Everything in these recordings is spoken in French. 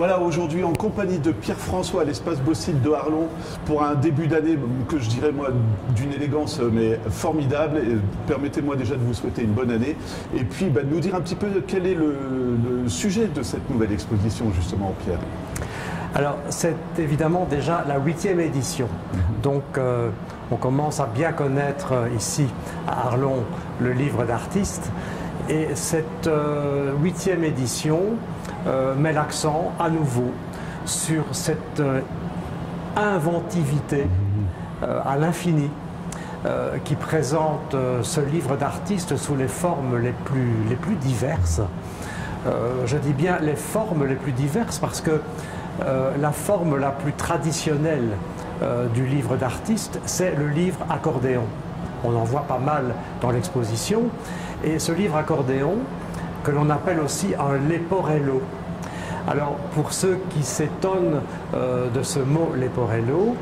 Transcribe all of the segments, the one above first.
Voilà, aujourd'hui en compagnie de Pierre-François à l'espace Beaucile de Arlon pour un début d'année que je dirais moi d'une élégance mais formidable. Permettez-moi déjà de vous souhaiter une bonne année et puis de nous dire un petit peu quel est le sujet de cette nouvelle exposition justement, Pierre. Alors c'est évidemment déjà la 8e édition, donc on commence à bien connaître ici à Arlon le livre d'artiste et cette 8e édition met l'accent à nouveau sur cette inventivité à l'infini qui présente ce livre d'artiste sous les formes les plus diverses. Je dis bien les formes les plus diverses parce que la forme la plus traditionnelle du livre d'artiste, c'est le livre accordéon. On en voit pas mal dans l'exposition. Et ce livre accordéon, que l'on appelle aussi un leporello. Alors, pour ceux qui s'étonnent de ce mot leporello,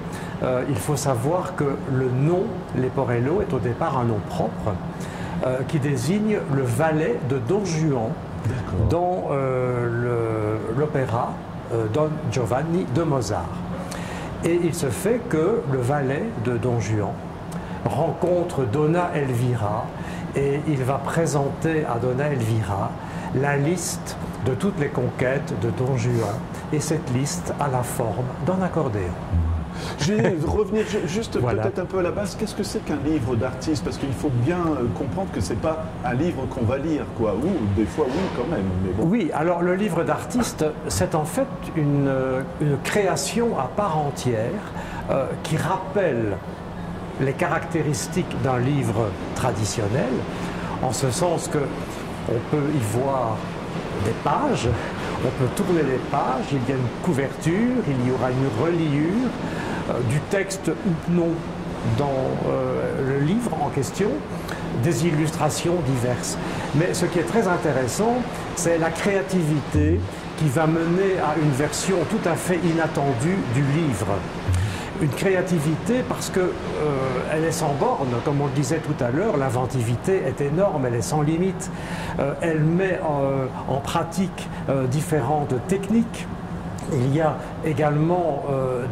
il faut savoir que le nom leporello est au départ un nom propre qui désigne le valet de Don Juan dans l'opéra Don Giovanni de Mozart. Et il se fait que le valet de Don Juan rencontre Donna Elvira et il va présenter à Donna Elvira la liste de toutes les conquêtes de Don Juan et cette liste a la forme d'un accordéon. Je vais revenir juste voilà. Peut-être un peu à la base. Qu'est-ce que c'est qu'un livre d'artiste? Parce qu'il faut bien comprendre que c'est pas un livre qu'on va lire, quoi. Ou des fois, oui, quand même. Mais bon. Oui, alors le livre d'artiste, c'est en fait une création à part entière qui rappelle les caractéristiques d'un livre traditionnel, en ce sens que on peut y voir des pages, on peut tourner les pages, il y a une couverture, il y aura une reliure, du texte ou non dans le livre en question, des illustrations diverses. Mais ce qui est très intéressant, c'est la créativité qui va mener à une version tout à fait inattendue du livre. Une créativité parce que elle est sans borne, comme on le disait tout à l'heure, l'inventivité est énorme, elle est sans limite. Elle met en pratique différentes techniques. Il y a également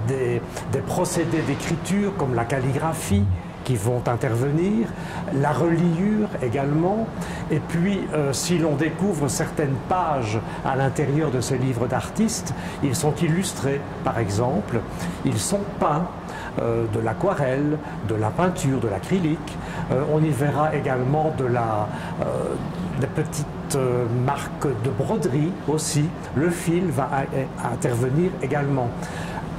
des procédés d'écriture comme la calligraphie qui vont intervenir, la reliure également, et puis si l'on découvre certaines pages à l'intérieur de ce livre d'artiste, ils sont illustrés par exemple, ils sont peints, de l'aquarelle, de la peinture, de l'acrylique, on y verra également des petites marques de broderie aussi, le fil va intervenir également.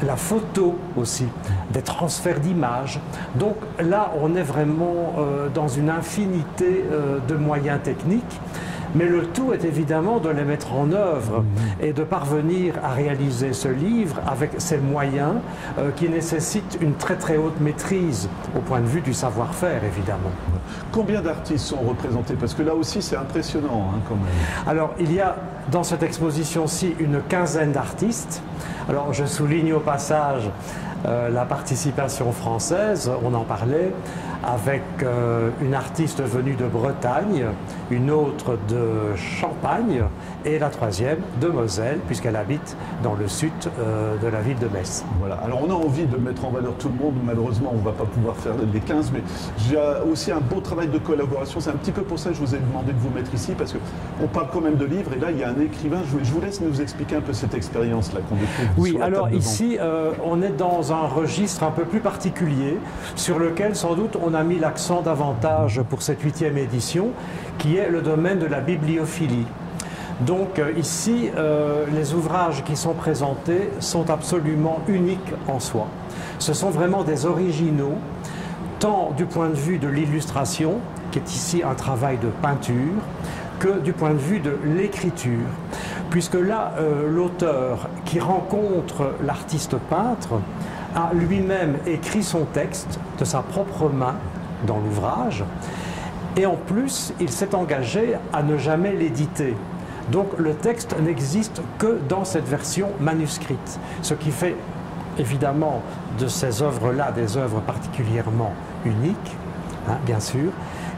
La photo aussi, des transferts d'images. Donc là, on est vraiment dans une infinité de moyens techniques, mais le tout est évidemment de les mettre en œuvre et de parvenir à réaliser ce livre avec ces moyens qui nécessitent une très très haute maîtrise au point de vue du savoir-faire, évidemment. Combien d'artistes sont représentés? Parce que là aussi, c'est impressionnant, hein, quand même. Alors, il y a dans cette exposition-ci une quinzaine d'artistes. Alors, je souligne au passage la participation française, on en parlait, avec une artiste venue de Bretagne, une autre de Champagne et la troisième de Moselle, puisqu'elle habite dans le sud de la ville de Metz. Voilà. Alors on a envie de mettre en valeur tout le monde, malheureusement on ne va pas pouvoir faire les 15, mais j'ai aussi un beau travail de collaboration, c'est un petit peu pour ça que je vous ai demandé de vous mettre ici, parce qu'on parle quand même de livres, et là il y a un écrivain, je vous laisse nous expliquer un peu cette expérience-là qu'on découvre. Oui, alors ici on est dans un registre un peu plus particulier, sur lequel sans doute on a mis l'accent davantage pour cette 8e édition, qui est le domaine de la bibliophilie. Donc ici, les ouvrages qui sont présentés sont absolument uniques en soi. Ce sont vraiment des originaux, tant du point de vue de l'illustration, qui est ici un travail de peinture, que du point de vue de l'écriture. Puisque là, l'auteur qui rencontre l'artiste peintre a lui-même écrit son texte de sa propre main dans l'ouvrage, et en plus, il s'est engagé à ne jamais l'éditer. Donc le texte n'existe que dans cette version manuscrite, ce qui fait évidemment de ces œuvres-là des œuvres particulièrement uniques, hein, bien sûr,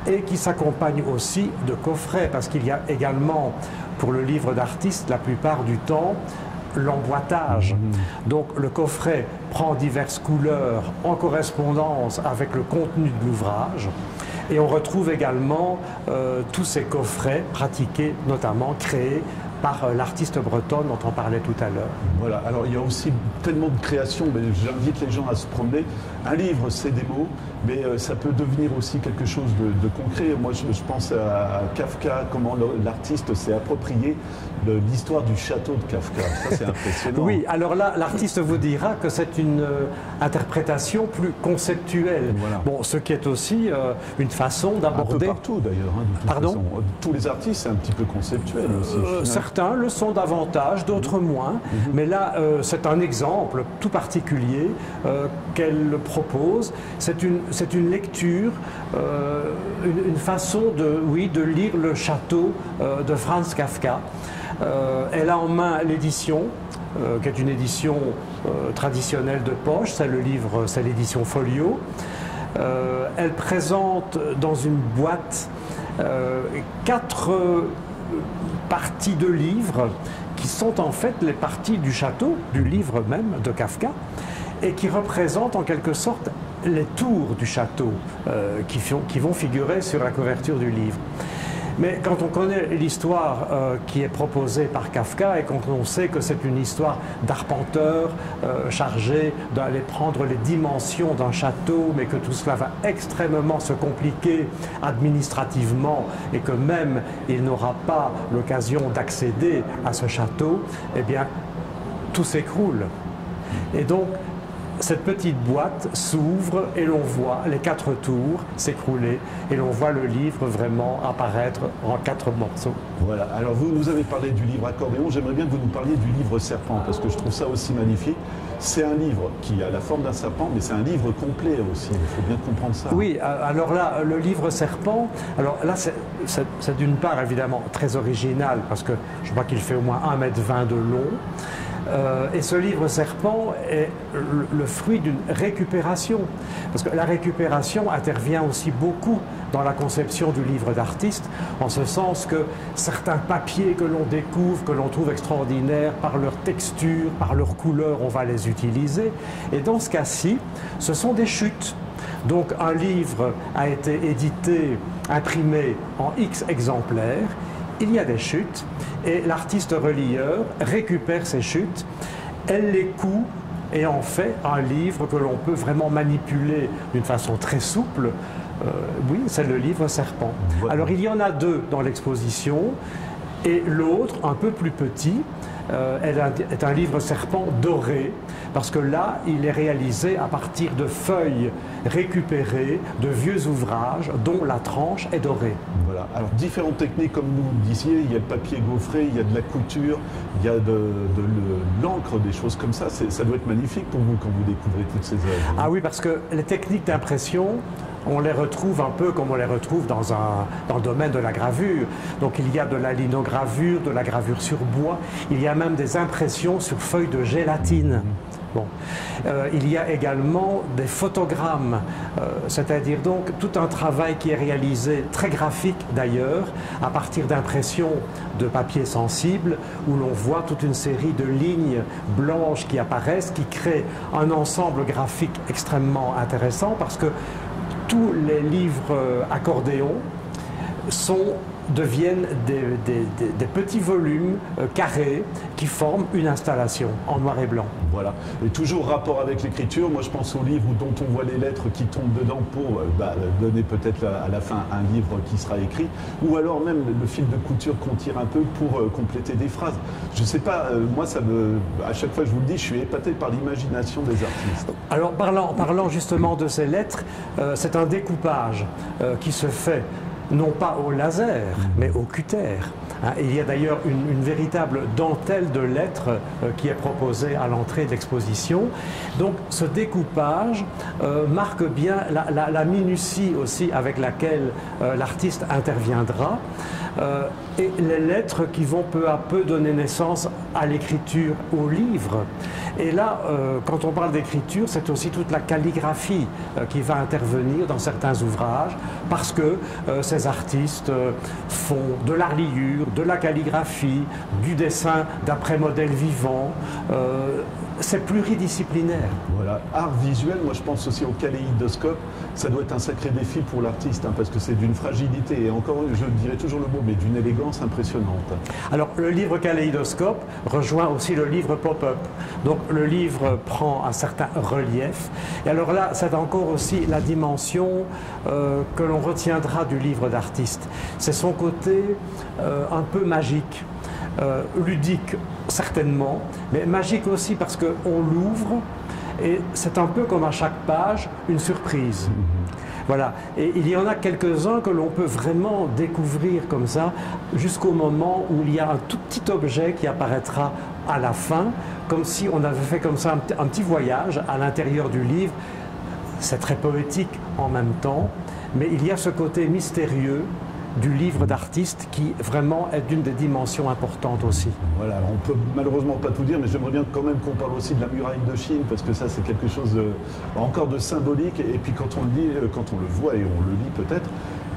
et qui s'accompagnent aussi de coffrets, parce qu'il y a également, pour le livre d'artiste, la plupart du temps, l'emboîtage. Donc le coffret prend diverses couleurs en correspondance avec le contenu de l'ouvrage. Et on retrouve également tous ces coffrets pratiqués, notamment créés par l'artiste bretonne dont on parlait tout à l'heure. Voilà, alors il y a aussi tellement de créations, mais j'invite les gens à se promener. Un livre, c'est des mots, mais ça peut devenir aussi quelque chose de concret. Moi, je pense à Kafka, comment l'artiste s'est approprié l'histoire du château de Kafka. Ça, c'est impressionnant. Oui, alors là, l'artiste vous dira que c'est une interprétation plus conceptuelle. Voilà. Bon, ce qui est aussi une façon d'aborder... Un peu partout, d'ailleurs. Hein, de toute Pardon façon. Tous les artistes, c'est un petit peu conceptuel aussi. Certains le sont davantage, d'autres moins. Mais là, c'est un exemple tout particulier qu'elle propose. C'est une lecture, une façon de lire le château de Franz Kafka. Elle a en main l'édition, qui est une édition traditionnelle de poche, c'est l'édition Folio. Elle présente dans une boîte 4 parties de livres qui sont en fait les parties du château, du livre même de Kafka, et qui représentent en quelque sorte les tours du château qui vont figurer sur la couverture du livre. Mais quand on connaît l'histoire qui est proposée par Kafka et quand on sait que c'est une histoire d'arpenteur chargé d'aller prendre les dimensions d'un château, mais que tout cela va extrêmement se compliquer administrativement et que même il n'aura pas l'occasion d'accéder à ce château, eh bien, tout s'écroule. Et donc, cette petite boîte s'ouvre et l'on voit les 4 tours s'écrouler et l'on voit le livre vraiment apparaître en 4 morceaux. Voilà, alors vous nous avez parlé du livre Accordéon, j'aimerais bien que vous nous parliez du livre Serpent, parce que je trouve ça aussi magnifique. C'est un livre qui a la forme d'un serpent, mais c'est un livre complet aussi, il faut bien comprendre ça. Oui, alors là, le livre Serpent, alors là c'est d'une part évidemment très original, parce que je crois qu'il fait au moins 1,20 m de long. Et ce livre Serpent est le fruit d'une récupération, parce que la récupération intervient aussi beaucoup dans la conception du livre d'artiste, en ce sens que certains papiers que l'on découvre, que l'on trouve extraordinaires par leur texture, par leur couleur, on va les utiliser. Et dans ce cas-ci, ce sont des chutes. Donc un livre a été édité, imprimé en X exemplaires, il y a des chutes, et l'artiste relieur récupère ces chutes, elle les coud et en fait un livre que l'on peut vraiment manipuler d'une façon très souple. Oui, c'est le livre Serpent. Voilà. Alors il y en a 2 dans l'exposition, et l'autre, un peu plus petit, est un livre Serpent doré, parce que là, il est réalisé à partir de feuilles récupérées de vieux ouvrages dont la tranche est dorée. Voilà. Alors, différentes techniques, comme vous le disiez, il y a le papier gaufré, il y a de la couture, il y a de l'encre, des choses comme ça. Ça doit être magnifique pour vous quand vous découvrez toutes ces œuvres. Ah oui, parce que les techniques d'impression, on les retrouve un peu comme on les retrouve dans le domaine de la gravure. Donc il y a de la linogravure, de la gravure sur bois, il y a même des impressions sur feuilles de gélatine. Bon. Il y a également des photogrammes, c'est-à-dire donc tout un travail qui est réalisé, très graphique d'ailleurs, à partir d'impressions de papier sensible, où l'on voit toute une série de lignes blanches qui apparaissent, qui créent un ensemble graphique extrêmement intéressant, parce que tous les livres accordéons deviennent des petits volumes carrés qui forment une installation en noir et blanc. Voilà. Et toujours rapport avec l'écriture, moi je pense aux livres dont on voit les lettres qui tombent dedans pour donner peut-être à la fin un livre qui sera écrit, ou alors même le fil de couture qu'on tire un peu pour compléter des phrases. Je ne sais pas, moi à chaque fois je vous le dis, je suis épaté par l'imagination des artistes. Alors parlant justement de ces lettres, c'est un découpage qui se fait non pas au laser, mais au cutter. Il y a d'ailleurs une véritable dentelle de lettres qui est proposée à l'entrée de l'exposition. Donc ce découpage marque bien la minutie aussi avec laquelle l'artiste interviendra. Et les lettres qui vont peu à peu donner naissance à l'écriture, au livre, Et là, quand on parle d'écriture, c'est aussi toute la calligraphie qui va intervenir dans certains ouvrages, parce que ces artistes font de l'art-liure, de la calligraphie, du dessin d'après modèle vivant. C'est pluridisciplinaire. Voilà, art visuel, moi je pense aussi au kaléidoscope, ça doit être un sacré défi pour l'artiste, hein, parce que c'est d'une fragilité, et encore, je dirais toujours le mot, mais d'une élégance impressionnante. Alors, le livre kaléidoscope rejoint aussi le livre pop-up. Donc, le livre prend un certain relief. Et alors là, c'est encore aussi la dimension que l'on retiendra du livre d'artiste. C'est son côté un peu magique. Ludique certainement, mais magique aussi parce qu'on l'ouvre et c'est un peu comme à chaque page une surprise. Voilà, et il y en a quelques-uns que l'on peut vraiment découvrir comme ça jusqu'au moment où il y a un tout petit objet qui apparaîtra à la fin, comme si on avait fait comme ça un petit voyage à l'intérieur du livre. C'est très poétique en même temps, mais il y a ce côté mystérieux du livre d'artiste qui vraiment est d'une des dimensions importantes aussi. Voilà, alors on peut malheureusement pas tout dire, mais j'aimerais bien quand même qu'on parle aussi de la muraille de Chine, parce que ça c'est quelque chose encore de symbolique, et puis quand on le lit, quand on le voit et on le lit peut-être,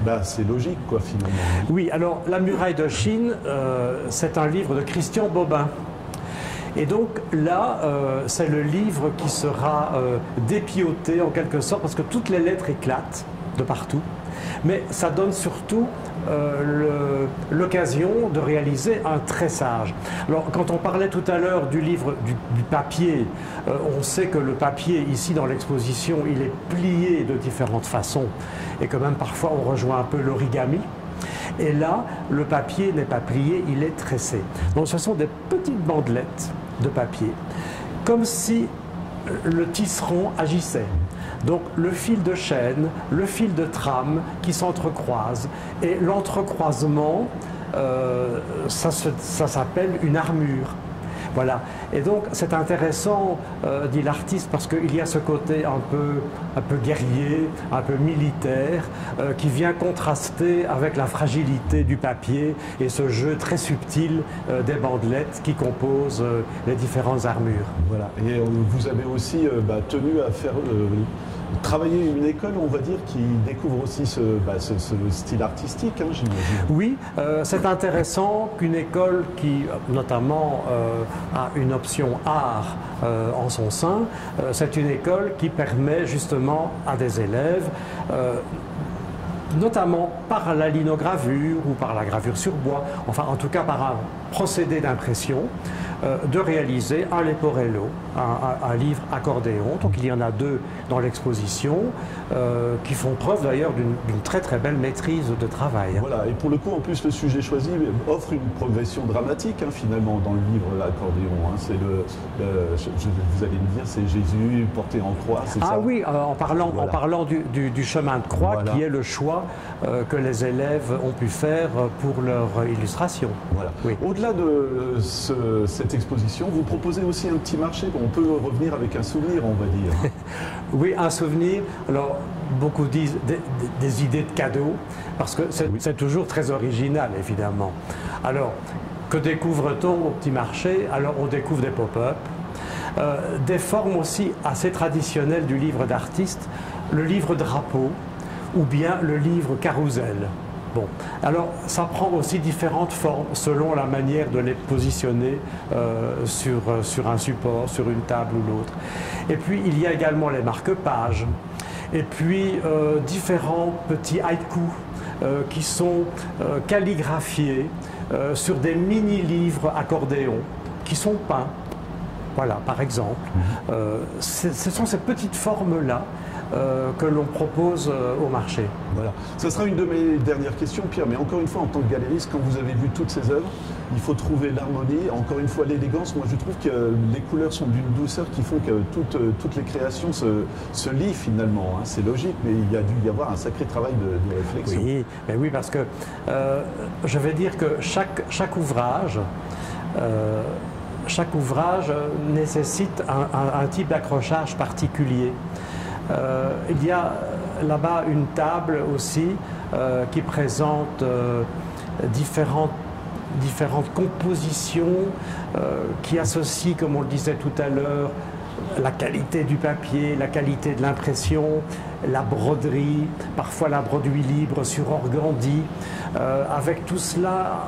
bah, c'est logique quoi finalement. Oui, alors la muraille de Chine, c'est un livre de Christian Bobin. Et donc là, c'est le livre qui sera dépioté en quelque sorte, parce que toutes les lettres éclatent de partout. Mais ça donne surtout l'occasion de réaliser un tressage. Alors, quand on parlait tout à l'heure du livre du papier, on sait que le papier, ici dans l'exposition, il est plié de différentes façons et que même parfois on rejoint un peu l'origami. Et là, le papier n'est pas plié, il est tressé. Donc ce sont des petites bandelettes de papier, comme si le tisserand agissait. Donc le fil de chaîne, le fil de trame qui s'entrecroisent. Et l'entrecroisement, ça s'appelle une armure. Voilà. Et donc c'est intéressant, dit l'artiste, parce qu'il y a ce côté un peu guerrier, un peu militaire, qui vient contraster avec la fragilité du papier et ce jeu très subtil des bandelettes qui composent les différentes armures. Voilà. Et vous avez aussi tenu à faire travailler une école, on va dire, qui découvre aussi ce style artistique, hein, j'imagine. Oui, c'est intéressant qu'une école qui, notamment, a une option art en son sein, c'est une école qui permet justement à des élèves, notamment par la linogravure ou par la gravure sur bois, enfin en tout cas par un procédé d'impression, de réaliser un leporello, un livre accordéon. Donc il y en a deux dans l'exposition qui font preuve d'ailleurs d'une très très belle maîtrise de travail. Voilà, et pour le coup en plus le sujet choisi offre une progression dramatique hein, finalement dans le livre l'accordéon. Hein. C'est vous allez me dire, c'est Jésus porté en croix, c'est ça? Ah oui, en parlant du chemin de croix, voilà, qui est le choix que les élèves ont pu faire pour leur illustration. Voilà. Oui. Au-delà de cette exposition, vous proposez aussi un petit marché. On peut revenir avec un souvenir, on va dire. Oui, un souvenir. Alors, beaucoup disent des idées de cadeaux, parce que c'est toujours très original, évidemment. Alors, que découvre-t-on au petit marché? Alors, on découvre des pop-up, des formes aussi assez traditionnelles du livre d'artiste, le livre drapeau, ou bien le livre carrousel. Bon, alors ça prend aussi différentes formes selon la manière de les positionner sur un support, sur une table ou l'autre. Et puis il y a également les marque-pages, et puis différents petits haïkus qui sont calligraphiés sur des mini-livres accordéons qui sont peints. Voilà, par exemple. Ce sont ces petites formes-là que l'on propose au marché. Voilà. Ça sera une de mes dernières questions, Pierre, mais encore une fois, en tant que galériste, quand vous avez vu toutes ces œuvres, il faut trouver l'harmonie, encore une fois l'élégance. Moi, je trouve que les couleurs sont d'une douceur qui font que toutes les créations se lient finalement. Hein. C'est logique, mais il y a dû y avoir un sacré travail de réflexion. Oui, mais oui, parce que je vais dire que chaque ouvrage nécessite un type d'accrochage particulier. Il y a là-bas une table aussi qui présente différentes différentes compositions qui associent, comme on le disait tout à l'heure, la qualité du papier, la qualité de l'impression, la broderie, parfois la broderie libre sur organdi, avec tout cela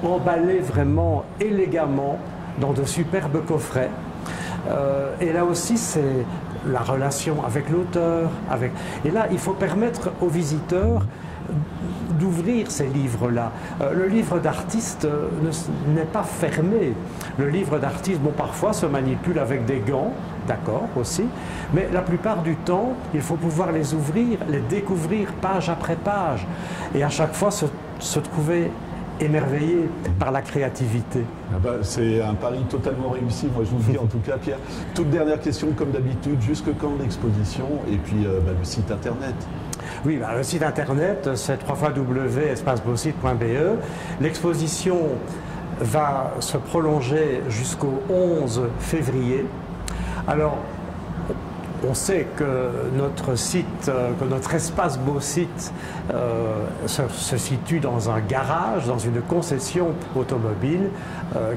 emballé vraiment élégamment dans de superbes coffrets. Et là aussi, c'est la relation avec l'auteur. Et là, il faut permettre aux visiteurs d'ouvrir ces livres-là. Le livre d'artiste n'est pas fermé. Le livre d'artiste, bon, parfois se manipule avec des gants, d'accord, aussi, mais la plupart du temps, il faut pouvoir les ouvrir, les découvrir page après page, et à chaque fois se trouver émerveillé par la créativité. Ah bah, c'est un pari totalement réussi, moi je vous le dis en tout cas, Pierre. Toute dernière question, comme d'habitude, jusque quand l'exposition et puis le site internet? Oui, bah, le site internet, c'est www.espacebauxite.be. L'exposition va se prolonger jusqu'au 11 février. Alors, on sait que notre site, que notre espace Beauxite se situe dans un garage, dans une concession automobile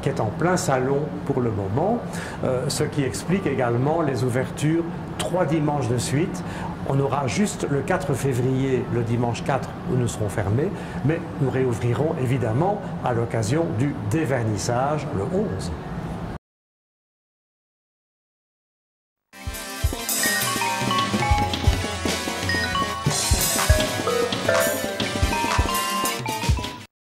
qui est en plein salon pour le moment, ce qui explique également les ouvertures 3 dimanches de suite. On aura juste le 4 février, le dimanche 4, où nous serons fermés, mais nous réouvrirons évidemment à l'occasion du dévernissage le 11.